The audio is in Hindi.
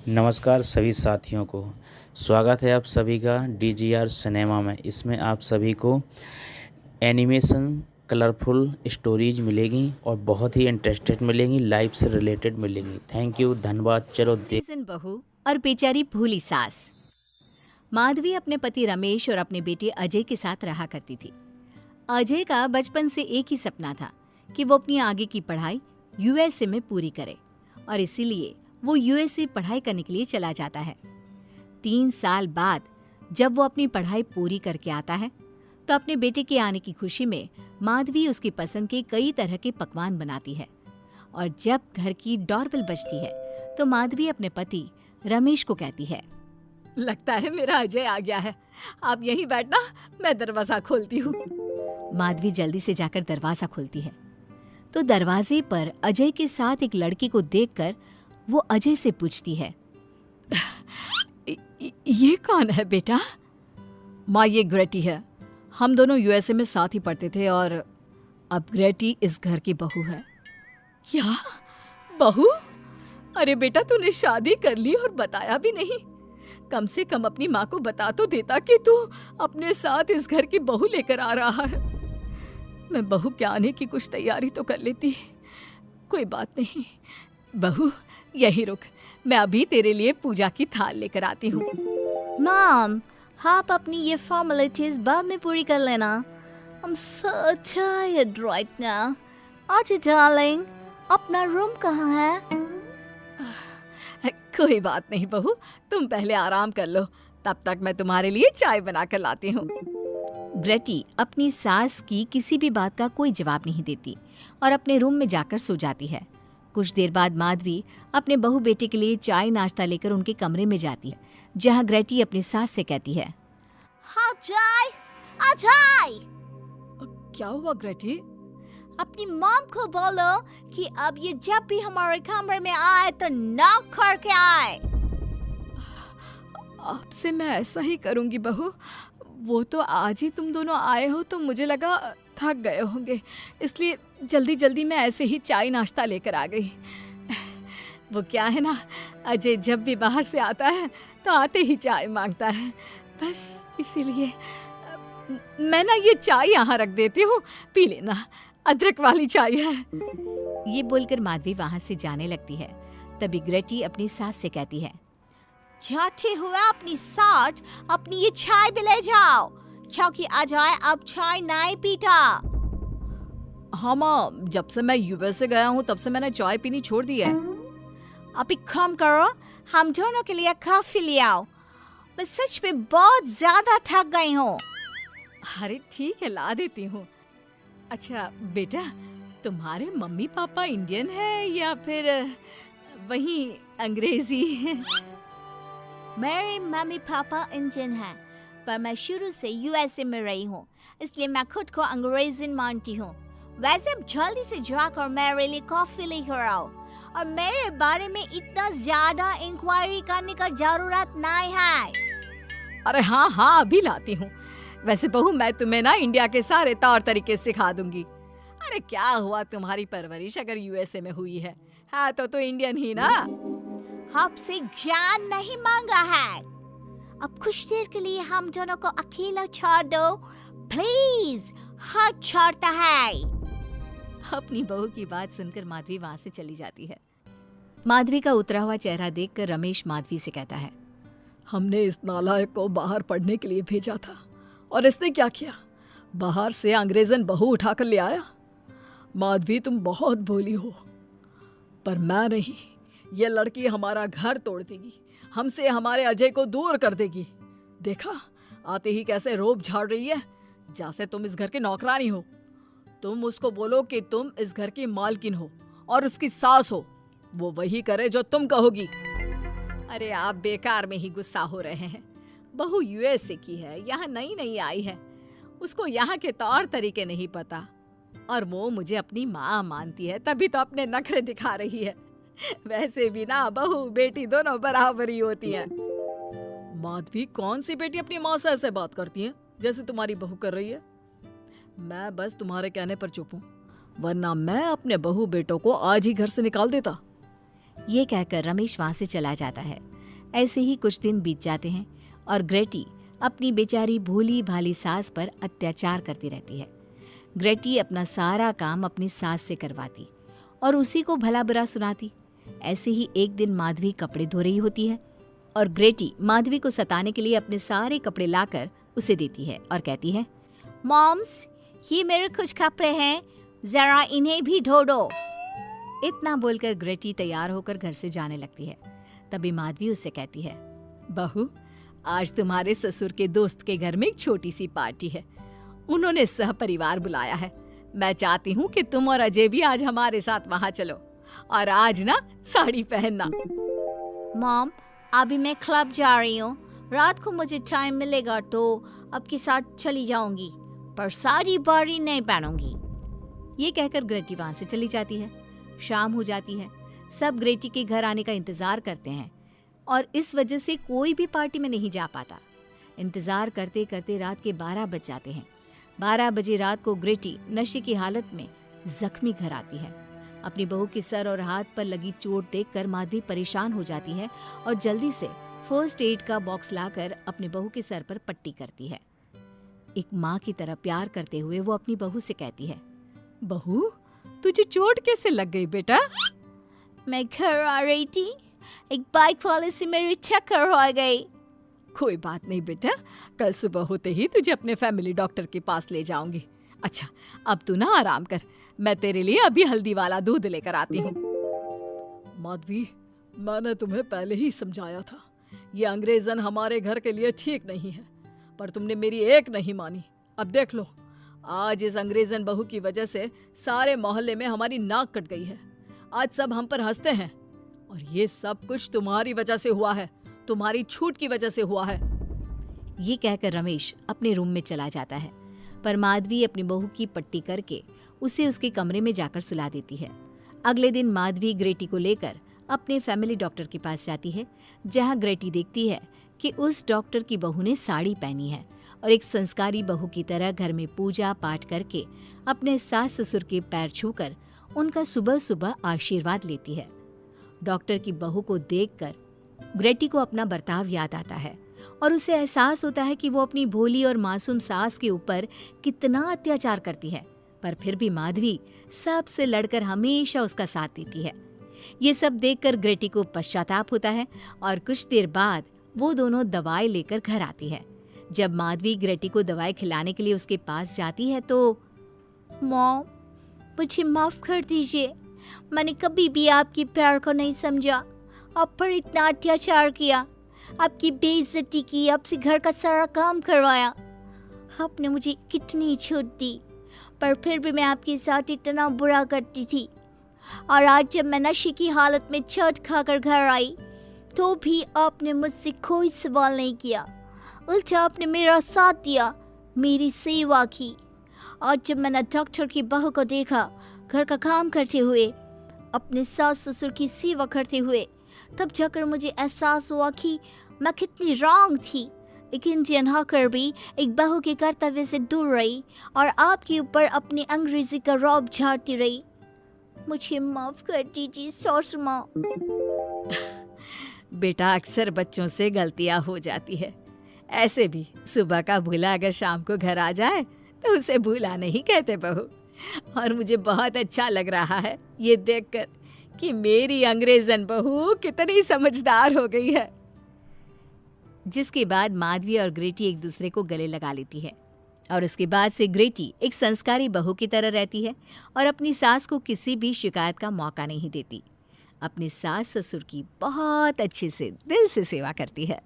नमस्कार सभी साथियों को। स्वागत है आप सभी का डीजीआर सिनेमा में। इसमें आप सभी को एनिमेशन कलरफुल स्टोरीज मिलेगी और बहुत ही इंटरेस्टेड मिलेंगी, लाइफ से रिलेटेड मिलेंगी। थैंक यू, धन्यवाद। चलो देख। बहू और बेचारी भूली सास। माधवी अपने पति रमेश और अपने बेटे अजय के साथ रहा करती थी। अजय का बचपन से एक ही सपना था कि वो अपनी आगे की पढ़ाई यूएसए में पूरी करे और इसीलिए वो यूएसए पढ़ाई करने के लिए चला जाता है। 3 साल बाद जब वो अपनी पढ़ाई पूरी करके आता है तो अपने बेटे के आने की खुशी में माधवी उसकी पसंद के कई तरह के पकवान बनाती है। और जब घर की डोरबेल बजती है तो माधवी अपने पति रमेश को कहती है, लगता है मेरा अजय आ गया है, आप यहीं बैठना, मैं दरवाजा खोलती हूँ। माधवी जल्दी से जाकर दरवाजा खोलती है तो दरवाजे पर अजय के साथ एक लड़की को देखकर वो अजय से पूछती है, ये कौन है बेटा? माँ, ये ग्रेटी है। हम दोनों यूएसए में साथ ही पढ़ते थे और अब ग्रेटी इस घर की बहू है। क्या बहू? अरे बेटा, तूने शादी कर ली और बताया भी नहीं। कम से कम अपनी माँ को बता तो देता कि तू अपने साथ इस घर की बहू लेकर आ रहा है। मैं बहू के आने की कुछ तैयारी तो कर लेती। कोई बात नहीं बहू, यही रुक, मैं अभी तेरे लिए पूजा की थाल लेकर आती हूँ। मॉम, आप अपनी ये फॉर्मेलिटीज बाद में पूरी कर लेना। I'm so tired right now. अच्छा डार्लिंग, अपना रूम कहाँ है? कोई बात नहीं बहू, तुम पहले आराम कर लो, तब तक मैं तुम्हारे लिए चाय बना कर लाती हूँ। ग्रेटी अपनी सास की किसी भी बात का कोई जवाब नहीं देती और अपने रूम में जाकर सो जाती है। कुछ देर बाद माधवी अपने बहू बेटे के लिए चाय नाश्ता लेकर उनके कमरे में जाती है, जहाँ ग्रेटी अपनी सास से कहती है, हाँ चाय, आ चाय। क्या हुआ ग्रेटी? अपनी मॉम को बोलो कि अब ये जब भी हमारे कमरे में आए तो नॉक करके आए। आपसे मैं ऐसा ही करूंगी बहू। वो तो आज ही तुम दोनों आए हो तो मुझे लगा थक गए होंगे, इसलिए जल्दी जल्दी मैं ऐसे ही चाय नाश्ता लेकर आ गई। वो क्या है ना, अजय जब भी बाहर से आता है तो आते ही चाय मांगता है, बस इसीलिए मैं ना ये चाय यहाँ रख देती हूँ, पी लेना, अदरक वाली चाय है। ये बोलकर माधवी वहाँ से जाने लगती है। तभी ग्रेटी अपनी सास से कहती है, जाते हुए अपनी साथ अपनी ये चाय भी ले जाओ, क्योंकि अजय अब चाय नहीं पीता। हाँ माँ, जब से मैं यूएसए गया हूँ तब से मैंने चाय पीनी छोड़ दी है। अब एक काम करो, हम दोनों के लिए कॉफी ले आओ, मैं सच में बहुत ज्यादा थक गई हूँ। अरे ठीक है, ला देती हूँ। अच्छा बेटा, तुम्हारे मम्मी पापा इंडियन है या फिर वही अंग्रेजी है? मेरे मम्मी पापा इंडियन हैं, पर मैं शुरू से यूएसए में रही हूँ, इसलिए मैं खुद को अंग्रेजी मानती हूँ। वैसे अब जल्दी से जाकर मेरे लिए कॉफी लेकर आओ और मेरे बारे में इतना ज्यादा इंक्वायरी करने का जरूरत नहीं है। अरे हाँ हाँ, अभी लाती हूँ। वैसे बहू, मैं तुम्हें ना इंडिया के सारे तौर तरीके सिखा दूंगी। अरे क्या हुआ, तुम्हारी परवरिश अगर यूएसए में हुई है, हाँ तो इंडियन ही ना। आपसे ज्ञान नहीं मांगा है, अब कुछ देर के लिए हम दोनों को अकेला छोड़ दो प्लीज, हाथ छोड़ता है। अपनी बहू की बात सुनकर माधवी वहां से चली जाती है। माधवी का उतरा हुआ चेहरा देखकर रमेश माधवी से कहता है, हमने इस नालायक को बाहर पढ़ने के लिए भेजा था और इसने क्या किया, बाहर से अंग्रेजन बहू उठाकर ले आया। माधवी, तुम बहुत भोली हो, पर मैं नहीं, ये लड़की हमारा घर तोड़ देगी, हमसे हमारे अजय को दूर कर देगी। देखा, आते ही कैसे रोब झाड़ रही है, जैसे तुम इस घर की नौकरानी हो। तुम उसको बोलो कि तुम इस घर की मालकिन हो और उसकी सास हो, वो वही करे जो तुम कहोगी। अरे आप बेकार में ही गुस्सा हो रहे हैं। बहू यूएसए की है, यहाँ नई नई आई है, उसको यहाँ के तौर तरीके नहीं पता और वो मुझे अपनी माँ मानती है, तभी तो अपने नखरे दिखा रही है। वैसे भी ना बहू बेटी दोनों बराबरी होती है। माधवी, कौन सी बेटी अपनी माँ से ऐसे बात करती है जैसे तुम्हारी बहू कर रही है? मैं बस तुम्हारे कहने पर चुप हूँ, वरना मैं अपने बहू बेटों को आज ही घर से निकाल देता। ये कहकर रमेश वहां से चला जाता है ऐसे ही कुछ दिन बीत जाते हैं और ग्रेटी अपनी बेचारी भोली भाली सास पर अत्याचार करती रहती है। ग्रेटी अपना सारा काम अपनी सास से करवाती और उसी को भला बुरा सुनाती। ऐसे ही एक दिन माधवी कपड़े धो रही होती है और ग्रेटी माधवी को सताने के लिए अपने सारे कपड़े लाकर उसे देती है और कहती है, मॉम्स, ये मेरे कुछ कपड़े हैं, जरा इन्हें भी धो दो। इतना बोलकर ग्रेटी तैयार होकर घर से जाने लगती है। तभी माधवी उससे कहती है, बहू, आज तुम्हारे ससुर के दोस्त के घर में एक छोटी सी पार्टी है। उन्होंने सह परिवार बुलाया है। मैं चाहती हूँ कि तुम और अजय भी आज हमारे साथ वहाँ चलो और आज ना साड़ी पहनना। मॉम, अभी मैं क्लब जा रही हूँ। रात को मुझे टाइम मिलेगा तो आपके साथ चली जाऊंगी, पर साड़ी बारी नहीं पहनूंगी। ये कहकर ग्रेटी वहाँ से चली जाती है। शाम हो जाती है। सब ग्रेटी के घर आने का इंतजार करते हैं और इस वजह से कोई भी पार्टी में नहीं जा पाता। इंतजार करते करते रात के 12 बज जाते हैं। 12 बजे रात को ग्रेटी नशे की हालत में जख्मी घर आती है। अपनी बहू के सर और हाथ पर लगी चोट देखकर माधवी परेशान हो जाती है और जल्दी से फर्स्ट एड का बॉक्स लाकर अपनी बहू के सर पर पट्टी करती है। एक माँ की तरह प्यार करते हुए वो अपनी बहू से कहती है, बहू, तुझे चोट कैसे लग गई बेटा? मैं घर आ रही थी, एक बाइक वाले से मेरी टक्कर हो गई। कोई बात नहीं बेटा, कल सुबह होते ही तुझे अपने फैमिली डॉक्टर के पास ले जाऊंगी। अच्छा, अब तू ना आराम कर, मैं तेरे लिए अभी हल्दी वाला दूध लेकर आती हूँ। माधवी, मैंने तुम्हें पहले ही समझाया था, ये अंग्रेजन हमारे घर के लिए ठीक नहीं है, पर तुमने मेरी एक नहीं मानी। अब देख लो, आज इस अंग्रेजन बहू की वजह से सारे मोहल्ले में हमारी नाक कट गई है। आज सब हम पर हंसते हैं और ये सब कुछ तुम्हारी वजह से हुआ है, तुम्हारी छूट की वजह से हुआ है। ये कहकर रमेश अपने रूम में चला जाता है, पर माधवी अपनी बहू की पट्टी करके उसे उसके कमरे में जाकर सुला देती है। अगले दिन माधवी ग्रेटी को लेकर अपने फैमिली डॉक्टर के पास जाती है, जहां ग्रेटी देखती है कि उस डॉक्टर की बहू ने साड़ी पहनी है और एक संस्कारी बहू की तरह घर में पूजा पाठ करके अपने सास ससुर के पैर छूकर उनका सुबह सुबह आशीर्वाद लेती है। डॉक्टर की बहू को देखकर ग्रेटी को अपना बर्ताव याद आता है और उसे एहसास होता है कि वो अपनी भोली और मासूम सास के ऊपर कितना अत्याचार करती है, पर फिर भी माधवी सबसे लड़कर हमेशा उसका साथ देती है। ये सब देखकर ग्रेटी को पश्चाताप होता है और कुछ देर बाद वो दोनों दवाई लेकर घर आती है। जब माधवी ग्रेटी को दवाई खिलाने के लिए उसके पास जाती है तो, मॉम, मुझे माफ कर दीजिए, मैंने कभी भी आपके प्यार को नहीं समझा। आप पर इतना अत्याचार किया, आपकी बेइज्जती की, आपसे घर का सारा काम करवाया। आपने मुझे कितनी छूट दी, पर फिर भी मैं आपके साथ इतना बुरा करती थी। और आज जब मैं नशे की हालत में चोट खाकर घर आई तो भी आपने मुझसे कोई सवाल नहीं किया, उल्टा आपने मेरा साथ दिया, मेरी सेवा की। और जब मैंने डॉक्टर की बहू को देखा घर का काम करते हुए, अपने सास ससुर की सेवा करते हुए, तब जाकर मुझे एहसास हुआ कि मैं कितनी रॉन्ग थी। एक इंडियन होकर भी एक बहू के कर्तव्य से दूर रही और आपके ऊपर अपनी अंग्रेजी का रौब झाड़ती रही। मुझे माफ कर दीजिए सासू माँ। बेटा, अक्सर बच्चों से गलतियां हो जाती है। ऐसे भी सुबह का भूला अगर शाम को घर आ जाए तो उसे भूला नहीं कहते बहू। और मुझे बहुत अच्छा लग रहा है ये देखकर कि मेरी अंग्रेजन बहू कितनी समझदार हो गई है। जिसके बाद माधवी और ग्रेटी एक दूसरे को गले लगा लेती है और उसके बाद से ग्रेटी एक संस्कारी बहू की तरह रहती है और अपनी सास को किसी भी शिकायत का मौका नहीं देती। अपने सास ससुर की बहुत अच्छे से दिल से सेवा करती है।